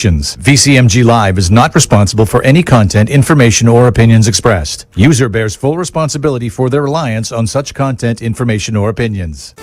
VCMG Live is not responsible for any content, information, or opinions expressed. User bears full responsibility for their reliance on such content, information, or opinions.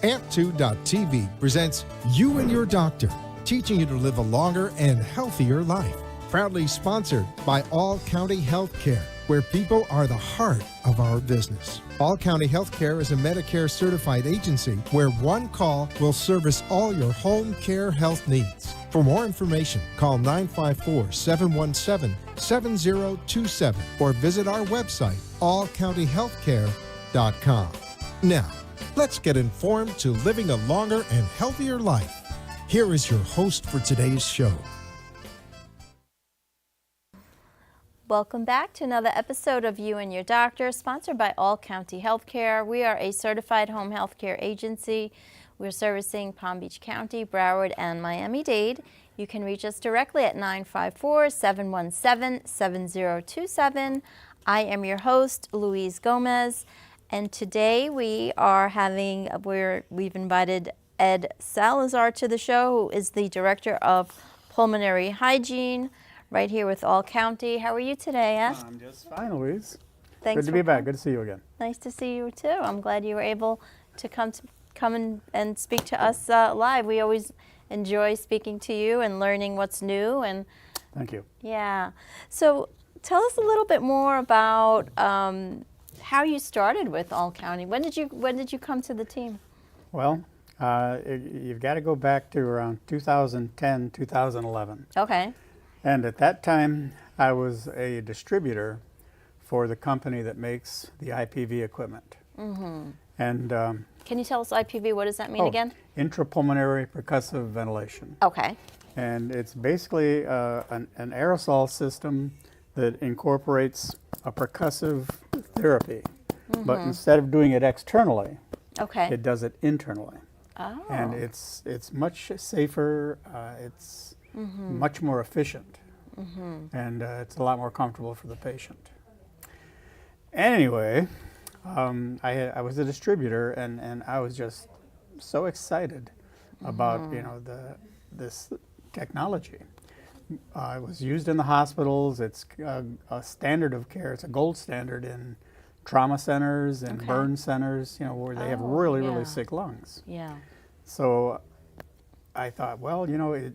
Amp2.tv presents You and Your Doctor, teaching you to live a longer and healthier life. Proudly sponsored by All County Healthcare, where people are the heart of our business. All County Healthcare is a Medicare certified agency where one call will service all your home care health needs. For more information, call 954-717-7027 or visit our website, allcountyhealthcare.com. Now, let's get informed to living a longer and healthier life. Here is your host for today's show. Welcome back to another episode of You and Your Doctor, sponsored by All County Healthcare. We are a certified home healthcare agency. We're servicing Palm Beach County, Broward, and Miami-Dade. You can reach us directly at 954-717-7027. I am your host, Louise Gomez, and today we've invited Ed Salazar to the show, who is the Director of Pulmonary Hygiene, right here with All County. How are you today, Ed? I'm just fine, Louise. Thanks. Good to be back. Good to see you again. Nice to see you too. I'm glad you were able to come and speak to us live. We always enjoy speaking to you and learning what's new. And thank you. Yeah. So tell us a little bit more about how you started with All County. When did you come to the team? Well, you've got to go back to around 2010, 2011. Okay. And at that time, I was a distributor for the company that makes the IPV equipment. Mm-hmm. And can you tell us IPV? What does that mean again? Intrapulmonary percussive ventilation. Okay. And it's basically an aerosol system that incorporates a percussive therapy. Mm-hmm. But instead of doing it externally, it does it internally. Oh. And it's much safer. It's much more efficient, and it's a lot more comfortable for the patient. Anyway, I was a distributor, and I was just so excited about this technology. It was used in the hospitals. It's a standard of care. It's a gold standard in trauma centers and burn centers, where they have really sick lungs. Yeah. So I thought, well,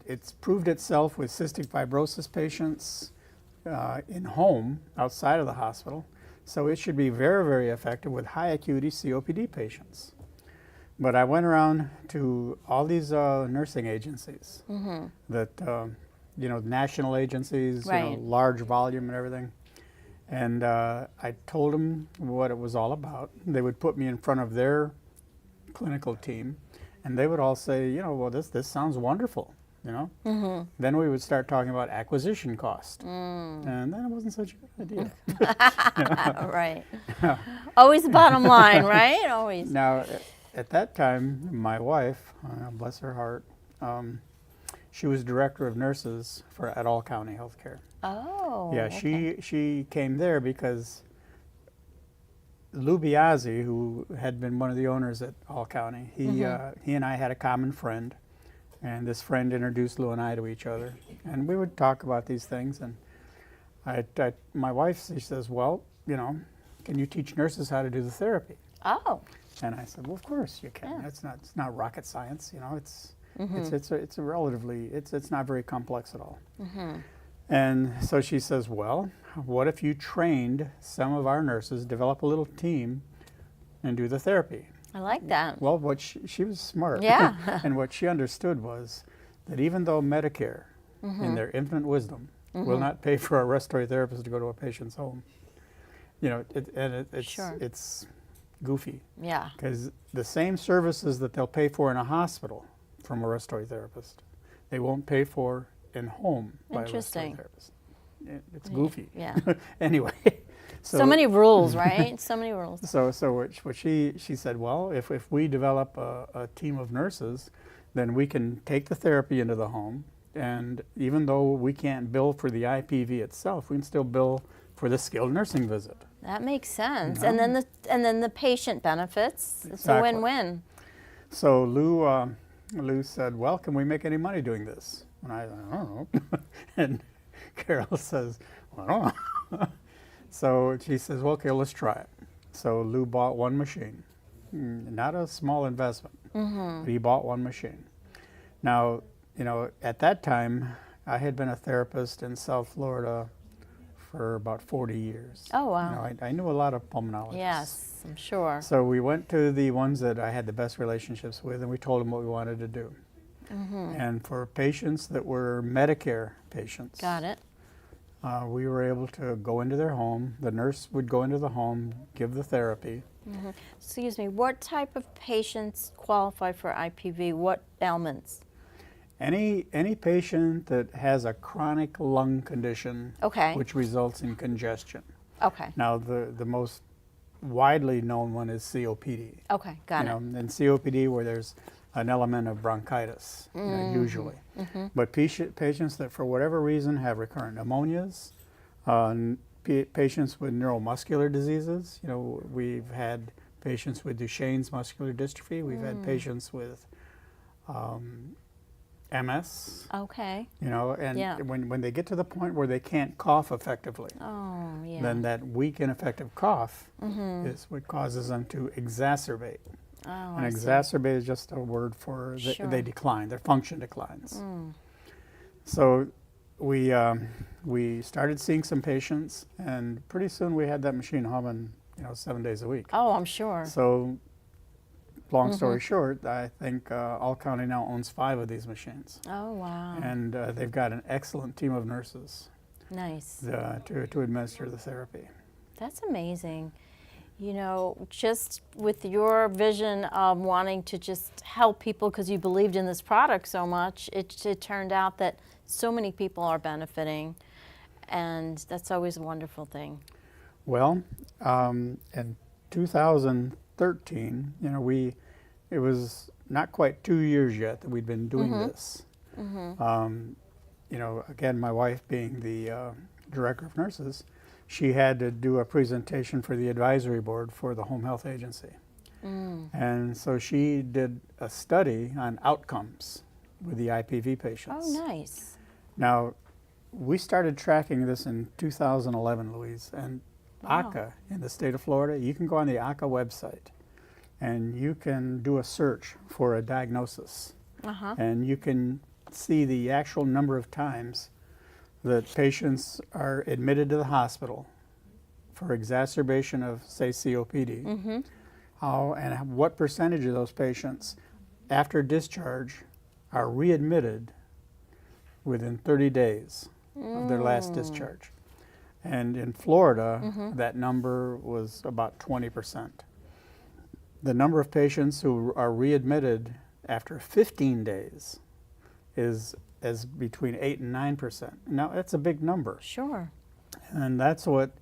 it's proved itself with cystic fibrosis patients in home, outside of the hospital, so it should be very, very effective with high acuity COPD patients. But I went around to all these nursing agencies that, national agencies, large volume and everything, and I told them what it was all about. They would put me in front of their clinical team, and they would all say, well, this sounds wonderful, Then we would start talking about acquisition cost. And that wasn't such a good idea. Right. Always the bottom line, right? Always. Now, at that time, my wife, bless her heart, she was director of nurses at All County Healthcare. Oh. Yeah, she came there because Lou Biazzi, who had been one of the owners at All County, he and I had a common friend, and this friend introduced Lou and I to each other, and we would talk about these things. And my wife, she says, "Well, can you teach nurses how to do the therapy?" Oh. And I said, "Well, of course you can. Yeah. It's not rocket science. It's a relatively it's not very complex at all." And so she says, "Well, what if you trained some of our nurses, develop a little team, and do the therapy?" I like that. Well, she was smart. Yeah. And what she understood was that even though Medicare, in their infinite wisdom, will not pay for a respiratory therapist to go to a patient's home, it's goofy. Yeah. Because the same services that they'll pay for in a hospital from a respiratory therapist, they won't pay for in home by a respiratory therapist. It's goofy. Yeah. Anyway. So many rules, right? So many rules. So what she said, well, if we develop a team of nurses, then we can take the therapy into the home, and even though we can't bill for the IPV itself, we can still bill for the skilled nursing visit. That makes sense. And then the patient benefits. It's a win-win. So Lou Lou said, well, can we make any money doing this? And I don't know. And Carol says, well, I don't know. So she says, well, okay, let's try it. So Lou bought one machine. Not a small investment, but he bought one machine. Now, you know, at that time, I had been a therapist in South Florida for about 40 years. Oh, wow. You know, I knew a lot of pulmonologists. Yes, I'm sure. So we went to the ones that I had the best relationships with, and we told them what we wanted to do. And for patients that were Medicare patients, Got it. we were able to go into their home. The nurse would go into the home, give the therapy. Excuse me, what type of patients qualify for IPV? What ailments? Any patient that has a chronic lung condition, Okay. which results in congestion. Okay. Now, the most widely known one is COPD. Okay, got it. And COPD where there's an element of bronchitis, you know, usually. But patients that for whatever reason have recurrent pneumonias, patients with neuromuscular diseases, you know, we've had patients with Duchenne's muscular dystrophy, we've had patients with MS, Okay. you know, and Yeah. when they get to the point where they can't cough effectively, Oh, yeah. then that weak, ineffective cough is what causes them to exacerbate. Oh, And I see. exacerbate is just a word for Sure. they decline, their function declines. So we started seeing some patients, and pretty soon we had that machine humming, you know, 7 days a week. Oh, I'm sure. So long story short, I think All County now owns 5 of these machines. Oh, wow. And they've got an excellent team of nurses Nice. to administer the therapy. That's amazing. You know, just with your vision of wanting to just help people because you believed in this product so much, it turned out that so many people are benefiting, and that's always a wonderful thing. Well, in 2013, you know, it was not quite 2 years yet that we'd been doing this. You know, again, my wife being the director of nurses, she had to do a presentation for the advisory board for the home health agency. And so she did a study on outcomes with the IPV patients. Oh, nice. Now, we started tracking this in 2011, Louise, and ACA in the state of Florida, you can go on the ACA website and you can do a search for a diagnosis. And you can see the actual number of times that patients are admitted to the hospital for exacerbation of, say, COPD. How and what percentage of those patients, after discharge, are readmitted within 30 days of their last discharge. And in Florida, that number was about 20%. The number of patients who are readmitted after 15 days is between 8 and 9%. Now, that's a big number. Sure. And that's what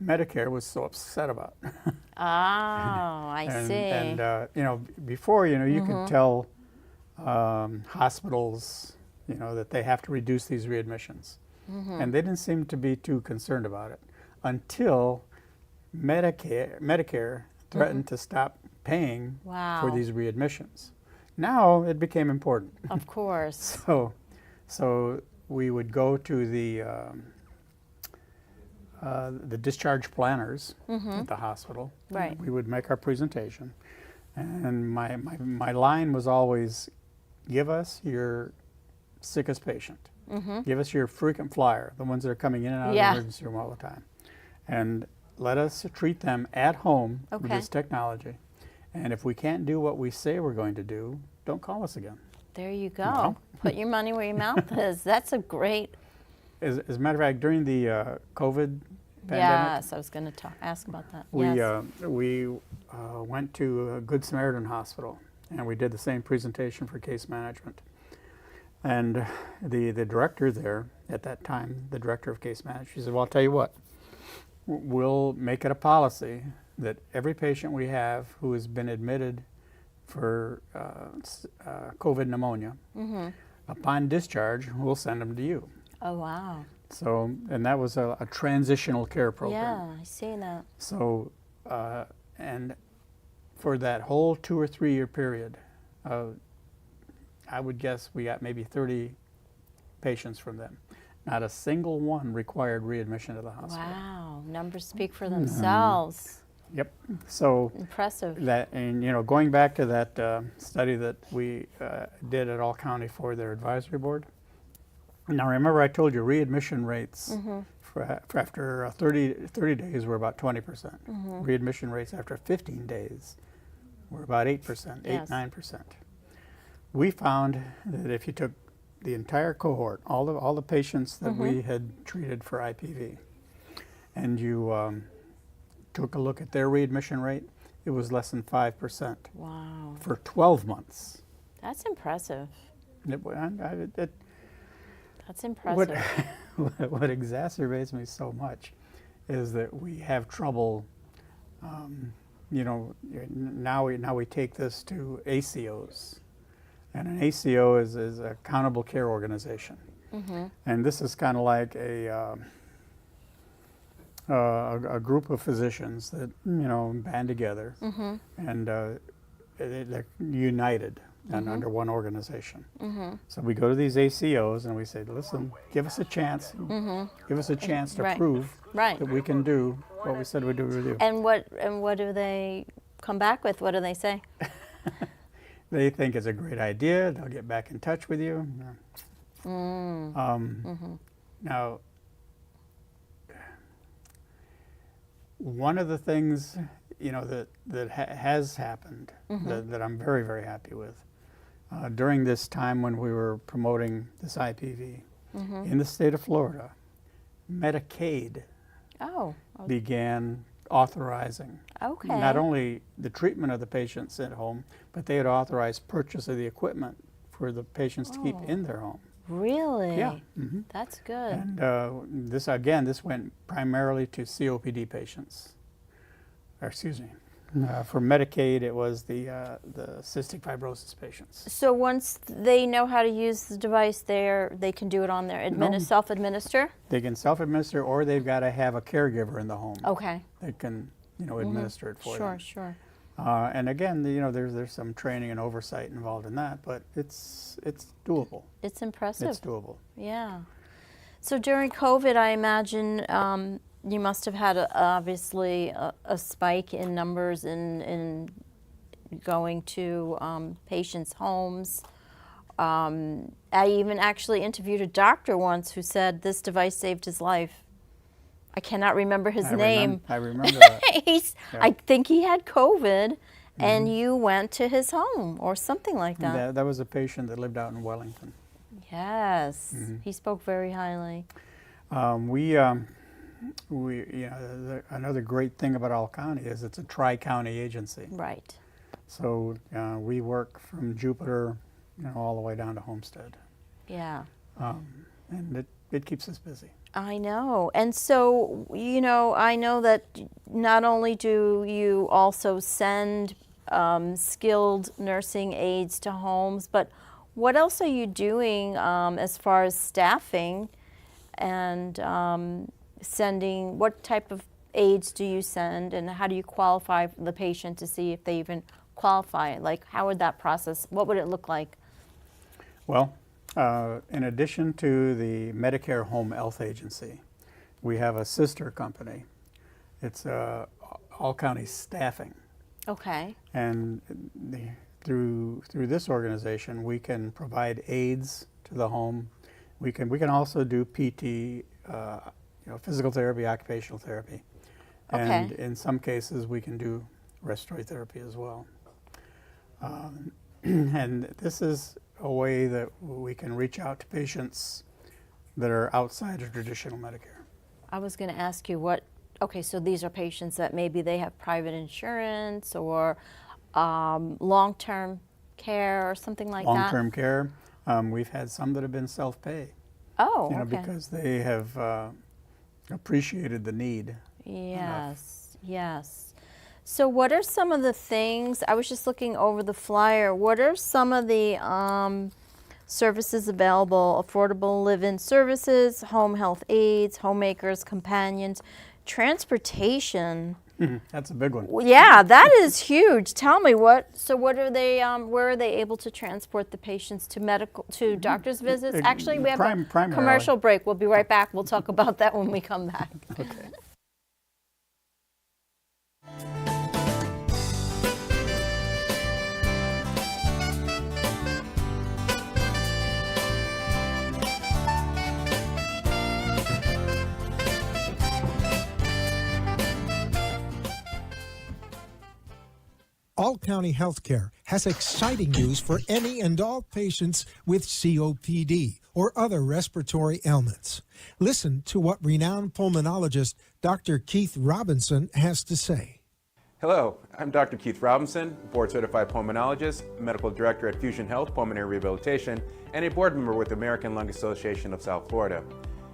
Medicare was so upset about. Oh, I see. And you know, before, you know, you could tell hospitals, you know, that they have to reduce these readmissions. And they didn't seem to be too concerned about it until Medicare threatened to stop paying for these readmissions. Now it became important. Of course. So we would go to the discharge planners at the hospital. Right. We would make our presentation, and my line was always, give us your sickest patient. Give us your frequent flyer, the ones that are coming in and out of the emergency room all the time, and let us treat them at home with this technology. And if we can't do what we say we're going to do, don't call us again. There you go. Put your money where your mouth is. That's a great. As a matter of fact, during the COVID pandemic, Yes, I was going to ask about that. we went to a Good Samaritan Hospital, and we did the same presentation for case management. And the director there at that time, the director of case management, she said, well, I'll tell you what, we'll make it a policy that every patient we have who has been admitted for COVID pneumonia, upon discharge, we'll send them to you. Oh, wow. So, and that was a transitional care program. Yeah, I see that. So, and for that whole 2 or 3 year period, I would guess we got maybe 30 patients from them. Not a single one required readmission to the hospital. Wow, numbers speak for themselves. Yep. So Impressive. that, and going back to that study that we did at All County for their advisory board. Now remember, I told you readmission rates for after 30 days were about 20%. Readmission rates after 15 days were about 8%, Yes. 9%. We found that if you took the entire cohort, all the patients that we had treated for IPV, and you took a look at their readmission rate, it was less than 5% Wow, for 12 months. that's impressive. That's What, impressive. what exacerbates me so much is that we have trouble, now we take this to ACOs. And an ACO is an accountable care organization. And this is kind of like a group of physicians that, band together and they're united and under one organization. So we go to these ACOs and we say, listen, give us a chance. Give us a chance to Right. prove Right. that we can do what we said we'd do with you. And what do they come back with? What do they say? They think it's a great idea. They'll get back in touch with you. Now, one of the things that has happened that I'm very, very happy with during this time when we were promoting this IPV in the state of Florida, Medicaid Oh, began authorizing okay. not only the treatment of the patients at home, but they had authorized purchase of the equipment for the patients to keep in their home. Really? Yeah. That's good. And this went primarily to COPD patients. Or excuse me, for Medicaid, it was the cystic fibrosis patients. So once they know how to use the device, they can do it on their self-administer? They can self-administer, or they've got to have a caregiver in the home. Okay. That can, administer it for them. Sure. And again, there's some training and oversight involved in that, but it's doable. It's impressive. It's doable. Yeah. So during COVID, I imagine you must have had obviously a spike in numbers in going to patients' homes. I even actually interviewed a doctor once who said this device saved his life. I cannot remember his name. I remember that. I think he had COVID, and you went to his home or something like that. That was a patient that lived out in Wellington. Yes, he spoke very highly. Another great thing about All County is it's a tri-county agency. Right. So we work from Jupiter, all the way down to Homestead, Yeah. and it keeps us busy. I know. And so, I know that not only do you also send skilled nursing aides to homes, but what else are you doing as far as staffing and sending? What type of aides do you send, and how do you qualify the patient to see if they even qualify? Like, how would that process, what would it look like? Well, in addition to the Medicare Home Health Agency, we have a sister company. It's All County Staffing. Okay. And through this organization, we can provide aids to the home. We can also do PT, physical therapy, occupational therapy, and in some cases we can do respiratory therapy as well. And this is a way that we can reach out to patients that are outside of traditional Medicare. I was going to ask you so these are patients that maybe they have private insurance or long-term care or something like that? Long-term care. We've had some that have been self-pay. Oh, okay. Because they have appreciated the need. Yes. So what are some of the things, I was just looking over the flyer, what are some of the services available? Affordable live-in services, home health aides, homemakers, companions, transportation. That's a big one. Well, yeah, that is huge. Tell me what are they, where are they able to transport the patients to doctor's visits? Actually, we have a Primarily. commercial break. We'll be right back. We'll talk about that when we come back. Okay. All County Healthcare has exciting news for any and all patients with COPD or other respiratory ailments. Listen to what renowned pulmonologist Dr. Keith Robinson has to say. Hello, I'm Dr. Keith Robinson, board-certified pulmonologist, medical director at Fusion Health Pulmonary Rehabilitation, and a board member with the American Lung Association of South Florida.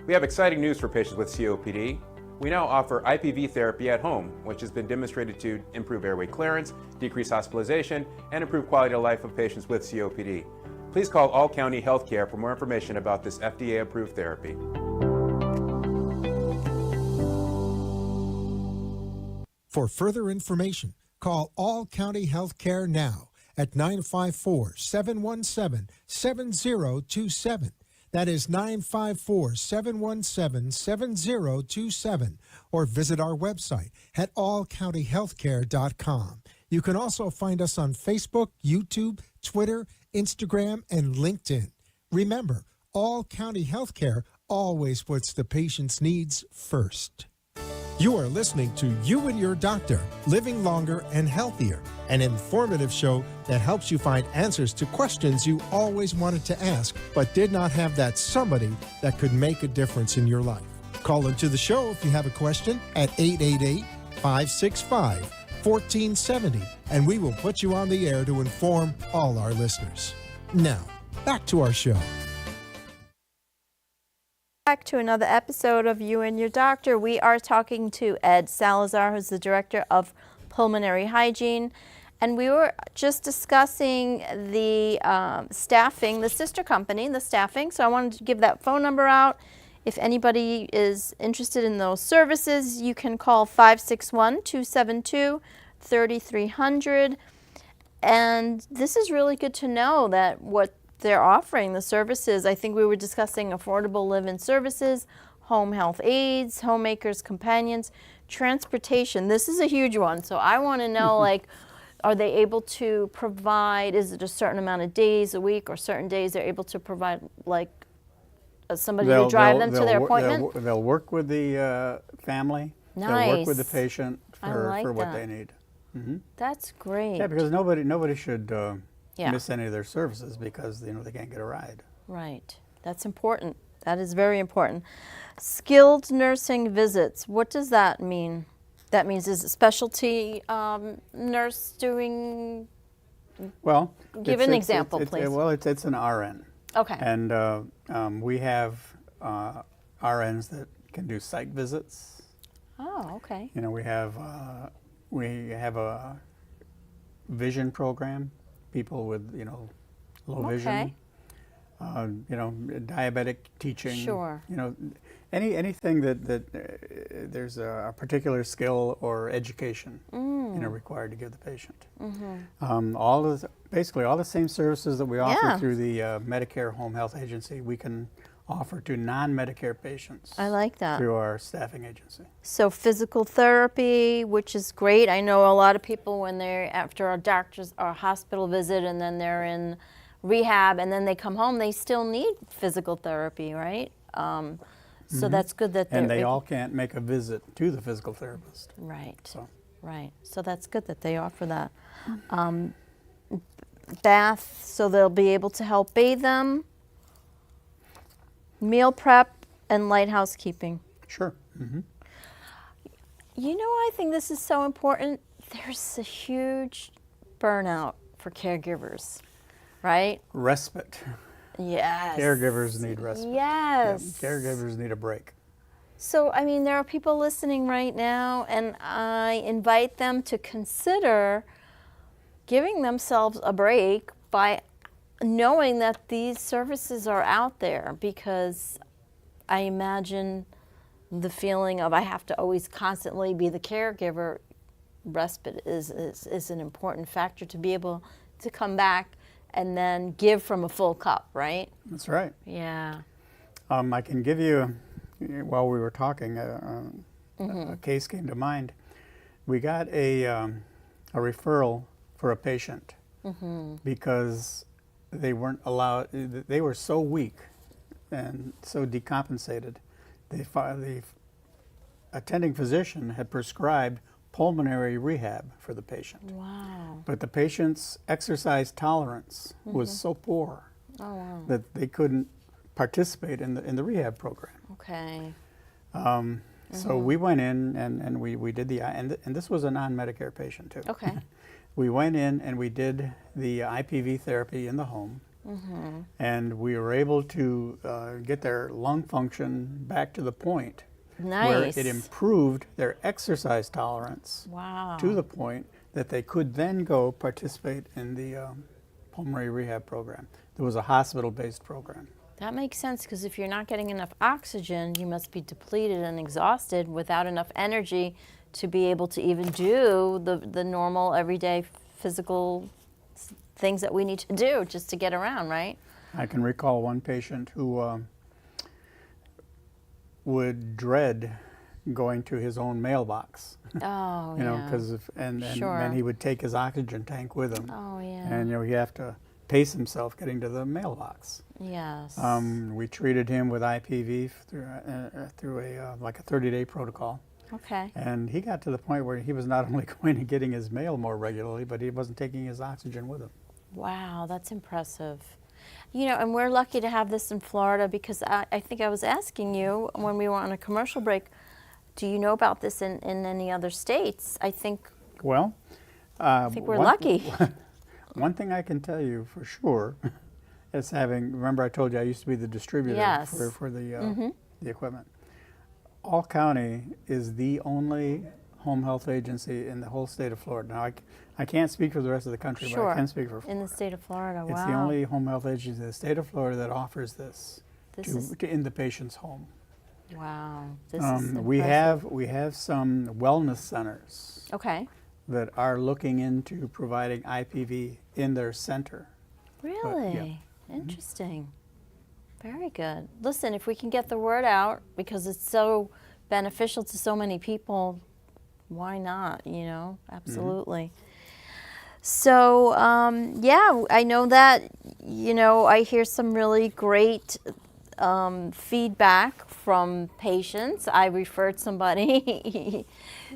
We have exciting news for patients with COPD. We now offer IPV therapy at home, which has been demonstrated to improve airway clearance, decrease hospitalization, and improve quality of life of patients with COPD. Please call All County Healthcare for more information about this FDA-approved therapy. For further information, call All County Healthcare now at 954-717-7027. That is 954-717-7027, or visit our website at allcountyhealthcare.com. You can also find us on Facebook, YouTube, Twitter, Instagram, and LinkedIn. Remember, All County Healthcare always puts the patient's needs first. You are listening to You and Your Doctor, Living Longer and Healthier, an informative show that helps you find answers to questions you always wanted to ask, but did not have that somebody that could make a difference in your life. Call into the show if you have a question at 888-565-1470, and we will put you on the air to inform all our listeners. Now, back to our show. Back to another episode of You and Your Doctor. We are talking to Ed Salazar, who's the director of Pulmonary Hygiene, and we were just discussing the staffing, the sister company, the staffing. So I wanted to give that phone number out. If anybody is interested in those services, you can call 561-272-3300. And this is really good to know that what they're offering, the services. I think we were discussing affordable live-in services, home health aides, homemakers, companions, transportation. This is a huge one. So I want to know, like, are they able to provide, is it a certain amount of days a week or certain days they're able to provide, like, somebody to drive them to their appointment? They'll work with the family. Nice. They'll work with the patient like for what that. they need. That's great. Yeah, because nobody should miss any of their services because they can't get a ride. Right. That's important. That is very important. Skilled nursing visits. What does that mean? That means is a specialty nurse doing? Well, Give an example, please. Well, it's an RN. Okay. And we have RNs that can do psych visits. Oh, okay. We have a vision program. People with low vision. Diabetic teaching. Sure. Anything that there's a particular skill or education required to give the patient. Basically all the same services that we offer through the Medicare Home Health Agency, we can offer to non-Medicare patients. I like that. Through our staffing agency. So physical therapy, which is great. I know a lot of people when they're after a doctor's or hospital visit and then they're in rehab and then they come home, they still need physical therapy, right? So that's good that they're... And they all can't make a visit to the physical therapist. Right, right. So that's good that they offer that. Bath, so they'll be able to help bathe them. Meal prep and light housekeeping. Sure. I think this is so important. There's a huge burnout for caregivers, right? Respite. Yes. Caregivers need respite. Yes. Yeah, caregivers need a break. So, there are people listening right now, and I invite them to consider giving themselves a break by knowing that these services are out there, because I imagine the feeling of I have to always constantly be the caregiver respite is an important factor to be able to come back and then give from a full cup, right? That's right. Yeah. I can give you, while we were talking, a case came to mind. We got a referral for a patient because they weren't allowed, they were so weak and so decompensated. The attending physician had prescribed pulmonary rehab for the patient. Wow. But the patient's exercise tolerance was so poor that they couldn't participate in the rehab program. Okay. So we went in and we did and this was a non-Medicare patient too. Okay. We went in and we did the IPV therapy in the home, and we were able to get their lung function back to the point where Nice. it improved their exercise tolerance Wow. to the point that they could then go participate in the pulmonary rehab program. There was a hospital-based program. That makes sense, because if you're not getting enough oxygen, you must be depleted and exhausted without enough energy to be able to even do the normal everyday physical things that we need to do just to get around, right? I can recall one patient who would dread going to his own mailbox. Oh, You know, yeah. because Sure. and he would take his oxygen tank with him, Oh, yeah. and you have to pace himself getting to the mailbox. Yes. We treated him with IPV through like a 30-day protocol, Okay. and he got to the point where he was not only going and getting his mail more regularly, but he wasn't taking his oxygen with him. Wow, that's impressive. You know, and we're lucky to have this in Florida, because I think I was asking you when we were on a commercial break, do you know about this in any other states? I think Well, we're lucky. One thing I can tell you for sure is remember I told you I used to be the distributor Yes. for the equipment. All County is the only home health agency in the whole state of Florida. Now, I can't speak for the rest of the country, but I can speak for Florida. In the state of Florida, wow. It's the only home health agency in the state of Florida that offers this This is- in the patient's home. Wow, this is We impressive. have some wellness centers Okay. that are looking into providing IPV in their center. Really? Interesting. Very good. Listen, if we can get the word out, because it's so beneficial to so many people, why not, you know? Absolutely. So, yeah, I know that, you know, I hear some really great feedback from patients. I referred somebody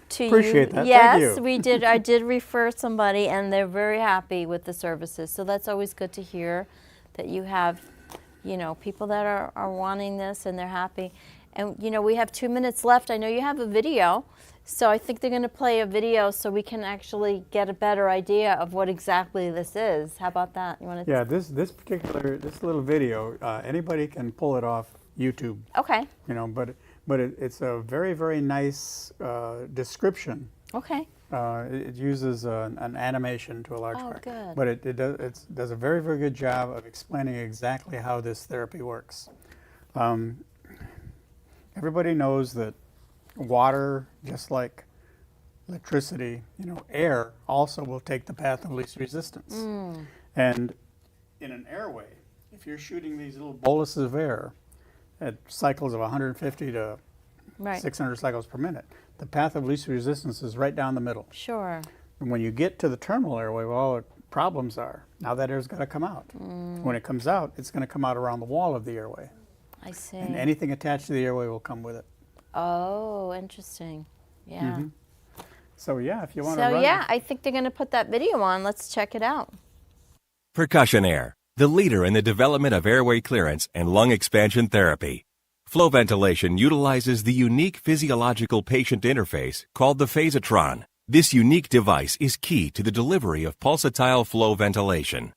to Appreciate you. that. Yes, Thank you. we did. I did refer somebody, and they're very happy with the services. So that's always good to hear, that you have, you know, people that are wanting this and they're happy. And, you know, we have 2 minutes left. I know you have a video, so I think they're going to play a video so we can actually get a better idea of what exactly this is. How about that? You want to? Yeah, this little video, anybody can pull it off YouTube, Okay. you know, but it's a very, very nice description. Okay. It uses an animation to a large part, good. but it does a very, very good job of explaining exactly how this therapy works. Everybody knows that water, just like electricity, you know, air also will take the path of least resistance. And in an airway, if you're shooting these little boluses of air at cycles of 150 to Right. 600 cycles per minute, the path of least resistance is right down the middle. Sure. And when you get to the terminal airway, where all the problems are, now that air's got to come out. When it comes out, it's going to come out around the wall of the airway. I see. And anything attached to the airway will come with it. Oh, interesting. Yeah. So yeah, if you want to So run yeah, I think they're going to put that video on. Let's check it out. Percussion Air, the leader in the development of airway clearance and lung expansion therapy. Flow ventilation utilizes the unique physiological patient interface called the phasotron. This unique device is key to the delivery of pulsatile flow ventilation.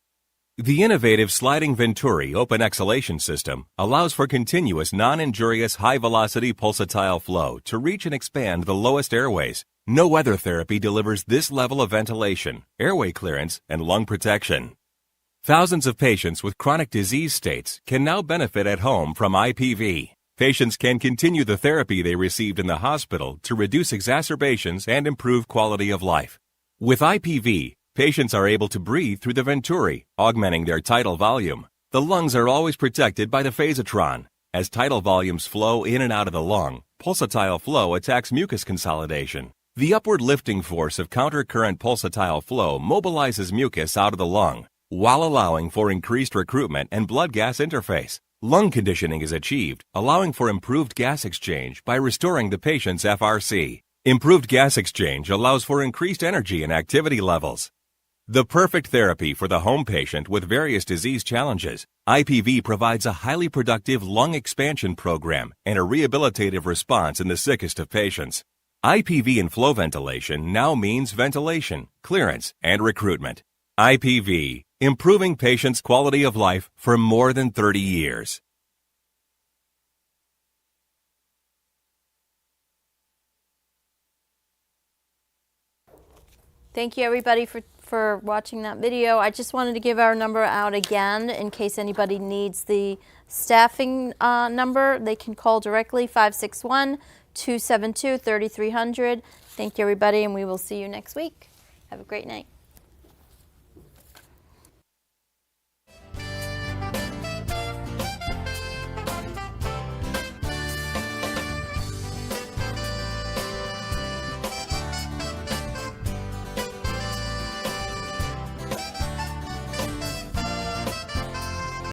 The innovative sliding Venturi open exhalation system allows for continuous non-injurious high-velocity pulsatile flow to reach and expand the lowest airways. No other therapy delivers this level of ventilation, airway clearance, and lung protection. Thousands of patients with chronic disease states can now benefit at home from IPV. Patients can continue the therapy they received in the hospital to reduce exacerbations and improve quality of life. With IPV, patients are able to breathe through the venturi, augmenting their tidal volume. The lungs are always protected by the phasotron. As tidal volumes flow in and out of the lung, pulsatile flow attacks mucus consolidation. The upward lifting force of countercurrent pulsatile flow mobilizes mucus out of the lung, while allowing for increased recruitment and blood gas interface. Lung conditioning is achieved, allowing for improved gas exchange by restoring the patient's FRC. Improved gas exchange allows for increased energy and activity levels. The perfect therapy for the home patient with various disease challenges, IPV provides a highly productive lung expansion program and a rehabilitative response in the sickest of patients. IPV and flow ventilation now means ventilation, clearance, and recruitment. IPV, improving patients' quality of life for more than 30 years. Thank you everybody for watching that video. I just wanted to give our number out again in case anybody needs the staffing number. They can call directly 561-272-3300. Thank you everybody, and we will see you next week. Have a great night.